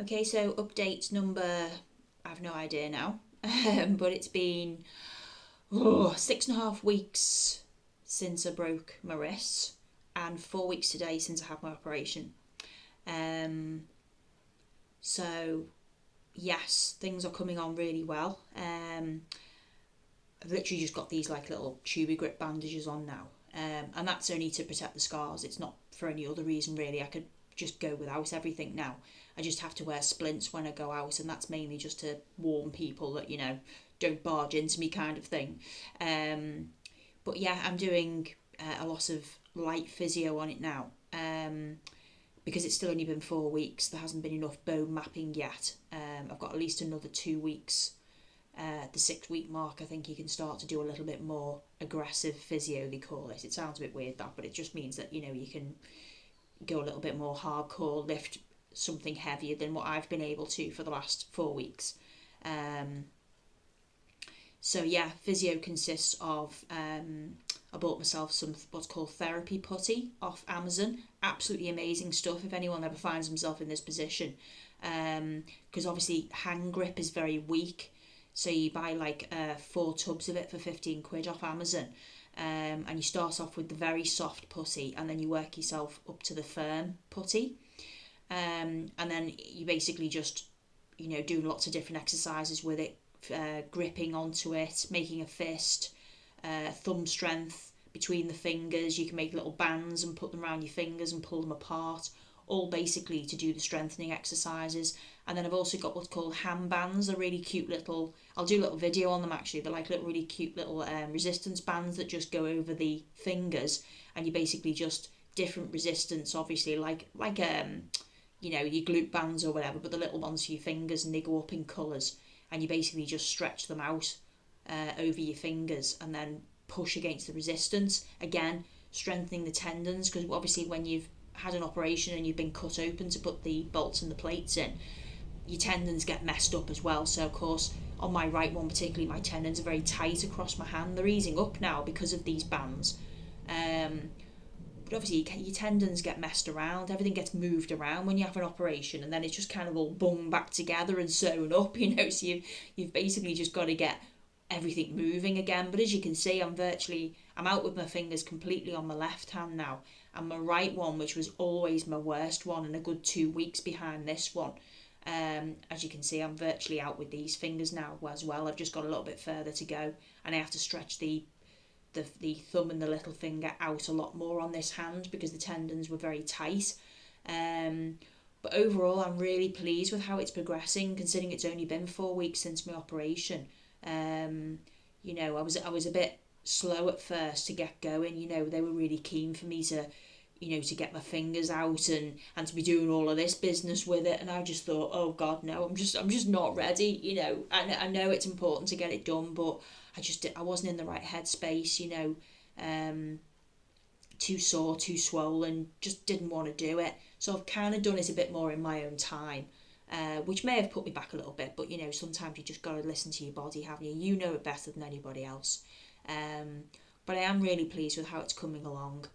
Okay, so update number, I have no idea now, but it's been 6.5 weeks since I broke my wrist, and 4 weeks today since I had my operation. Um, so yes, things are coming on really well. I've literally just got these like little tubey grip bandages on now, and that's only to protect the scars. It's not for any other reason really. I could just go without everything now. I just have to wear splints when I go out, and that's mainly just to warn people that don't barge into me kind of thing. Um, but yeah, I'm doing a lot of light physio on it now. Because it's still only been 4 weeks, there hasn't been enough bone mapping yet. I've got at least another 2 weeks. The 6 week mark, I think you can start to do a little bit more aggressive physio, they call it. It sounds a bit weird, that, but it just means that you can go a little bit more hardcore, lift something heavier than what I've been able to for the last 4 weeks. Um, so yeah, physio consists of I bought myself some what's called therapy putty off Amazon. Absolutely amazing stuff if anyone ever finds himself in this position. Because obviously hand grip is very weak. So you buy like 4 tubs of it for 15 quid off Amazon. And you start off with the very soft putty and then you work yourself up to the firm putty. And then you basically just, doing lots of different exercises with it, gripping onto it, making a fist, thumb strength between the fingers. You can make little bands and put them around your fingers and pull them apart, all basically to do the strengthening exercises. And then I've also got what's called hand bands. They're really cute little, I'll do a little video on them actually. They're like little really cute little resistance bands that just go over the fingers, and you basically just different resistance, obviously your glute bands or whatever, but the little ones for your fingers, and they go up in colours, and you basically just stretch them out over your fingers and then push against the resistance, again strengthening the tendons, because obviously when you've had an operation and you've been cut open to put the bolts and the plates in, your tendons get messed up as well. So of course on my right one particularly, my tendons are very tight across my hand. They're easing up now because of these bands. But obviously your tendons get messed around, everything gets moved around when you have an operation, and then it's just kind of all bung back together and sewn up, so you've basically just got to get everything moving again. But as you can see, I'm out with my fingers completely on my left hand now, and my right one, which was always my worst one and a good 2 weeks behind this one, as you can see, I'm virtually out with these fingers now as well. I've just got a little bit further to go, and I have to stretch the thumb and the little finger out a lot more on this hand because the tendons were very tight. But overall, I'm really pleased with how it's progressing, considering it's only been 4 weeks since my operation. I was a bit slow at first to get going. They were really keen for me to get my fingers out and to be doing all of this business with it, and I just thought, oh god, no, I'm just not ready. I know it's important to get it done, but I wasn't in the right headspace. Too sore, too swollen, just didn't want to do it. So I've kind of done it a bit more in my own time, which may have put me back a little bit, but sometimes you just got to listen to your body, haven't you? You know it better than anybody else. But I am really pleased with how it's coming along.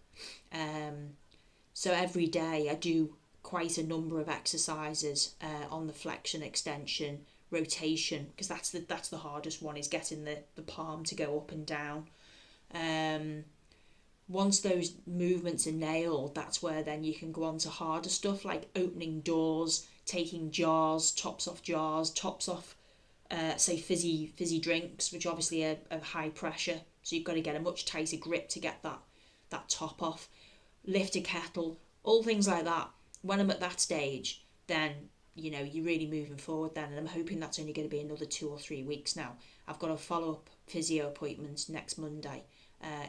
So every day I do quite a number of exercises on the flexion, extension, rotation, because that's the hardest one, is getting the palm to go up and down. Once those movements are nailed, that's where then you can go on to harder stuff like opening doors, taking jars, tops off say fizzy drinks, which obviously are high pressure, so you've got to get a much tighter grip to get that top off. Lift a kettle, all things like that. When I'm at that stage, then you're really moving forward then, and I'm hoping that's only going to be another 2 or 3 weeks now. I've got a follow-up physio appointment next Monday.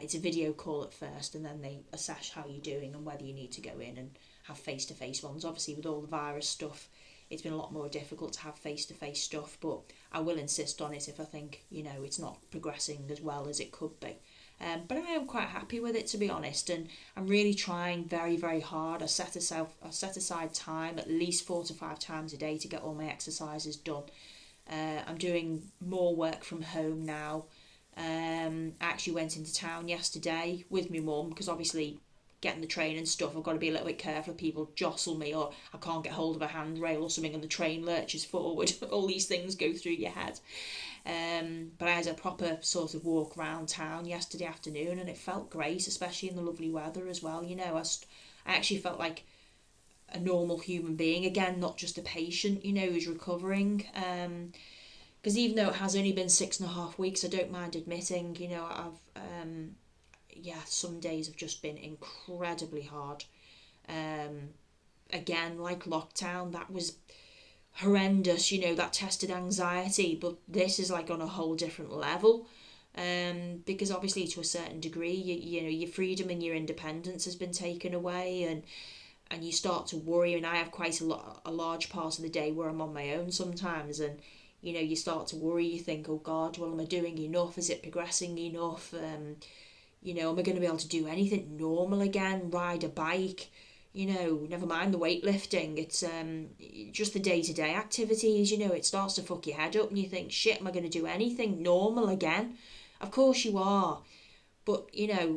It's a video call at first, and then they assess how you're doing and whether you need to go in and have face-to-face ones. Obviously with all the virus stuff, it's been a lot more difficult to have face-to-face stuff, but I will insist on it if I think it's not progressing as well as it could be. But I am quite happy with it, to be honest, and I'm really trying very, very hard. I set aside time at least 4 to 5 times a day to get all my exercises done. I'm doing more work from home now. I actually went into town yesterday with my mum because obviously getting the train and stuff, I've got to be a little bit careful if people jostle me, or I can't get hold of a handrail or something and the train lurches forward. All these things go through your head. But I had a proper sort of walk around town yesterday afternoon, and it felt great, especially in the lovely weather as well. I actually felt like a normal human being again, not just a patient, who's recovering. Because even though it has only been 6.5 weeks, I don't mind admitting, some days have just been incredibly hard. Again, like lockdown, that was horrendous, that tested anxiety, but this is like on a whole different level. Because obviously to a certain degree, your freedom and your independence has been taken away, and you start to worry. And I have quite a large part of the day where I'm on my own sometimes, and you start to worry. You think, oh God, well, am I doing enough? Is it progressing enough? Am I going to be able to do anything normal again? Ride a bike? Never mind the weightlifting. It's just the day-to-day activities. It starts to fuck your head up, and you think, shit, am I going to do anything normal again? Of course you are. But,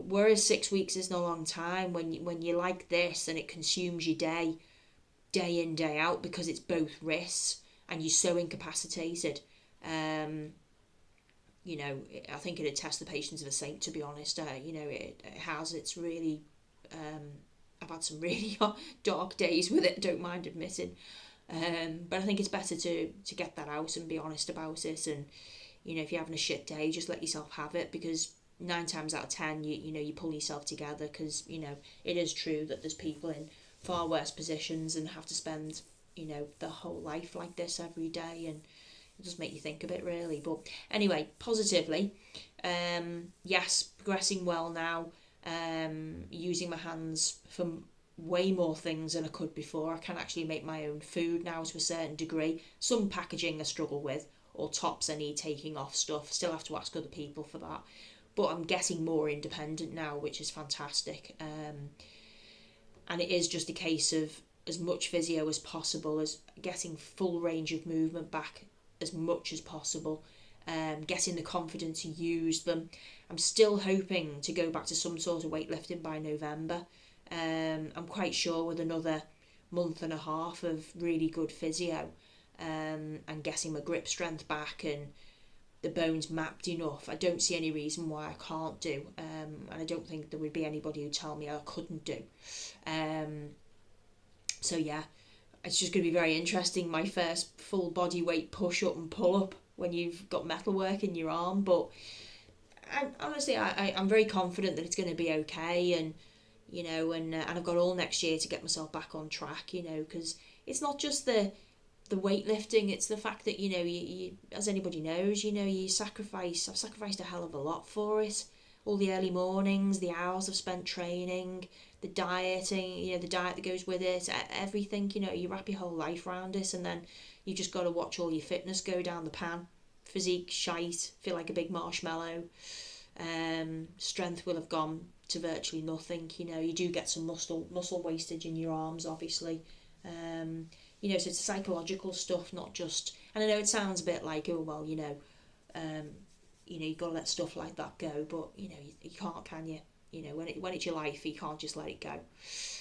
whereas 6 weeks isn't a long time, when you're like this and it consumes your day in, day out, because it's both risks and you're so incapacitated, I think it'd test the patience of a saint, to be honest. It has. It's really... I've had some really dark days with it, don't mind admitting. But I think it's better to get that out and be honest about it. And, if you're having a shit day, just let yourself have it, because 9 times out of 10, you pull yourself together, because, it is true that there's people in far worse positions and have to spend, their whole life like this every day, and it does make you think a bit, really. But anyway, positively, yes, progressing well now, using my hands for way more things than I could before. I can actually make my own food now to a certain degree. Some packaging I struggle with, or tops I need taking off stuff. Still have to ask other people for that. But I'm getting more independent now, which is fantastic. And it is just a case of as much physio as possible, as getting full range of movement back as much as possible, getting the confidence to use them. I'm still hoping to go back to some sort of weightlifting by November. I'm quite sure with another month and a half of really good physio, and getting my grip strength back and the bones mapped enough, I don't see any reason why I can't do, and I don't think there would be anybody who'd tell me I couldn't do. So yeah, it's just going to be very interesting, my first full body weight push up and pull up when you've got metalwork in your arm. But honestly, I'm very confident that it's going to be okay, and and I've got all next year to get myself back on track, because it's not just the weightlifting, it's the fact that, you as anybody knows, I've sacrificed a hell of a lot for it. All the early mornings, the hours I've spent training, the dieting, the diet that goes with it, everything, you wrap your whole life around it, and then you just got to watch all your fitness go down the pan. Physique shite, feel like a big marshmallow. Strength will have gone to virtually nothing. You do get some muscle wastage in your arms, obviously. So it's psychological stuff, not just... And I know it sounds a bit like, oh, well, you've got to let stuff like that go, but, you can't, can you? When it's your life, you can't just let it go.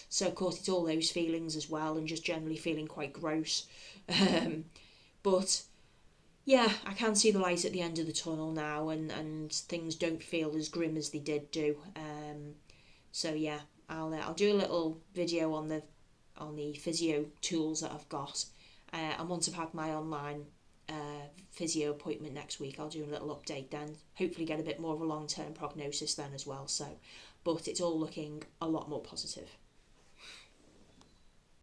So, of course, it's all those feelings as well, and just generally feeling quite gross. But... yeah, I can see the light at the end of the tunnel now, and things don't feel as grim as they did do. So yeah, I'll do a little video on the physio tools that I've got, and once I've had my online physio appointment next week, I'll do a little update then. Hopefully get a bit more of a long-term prognosis then as well. But it's all looking a lot more positive.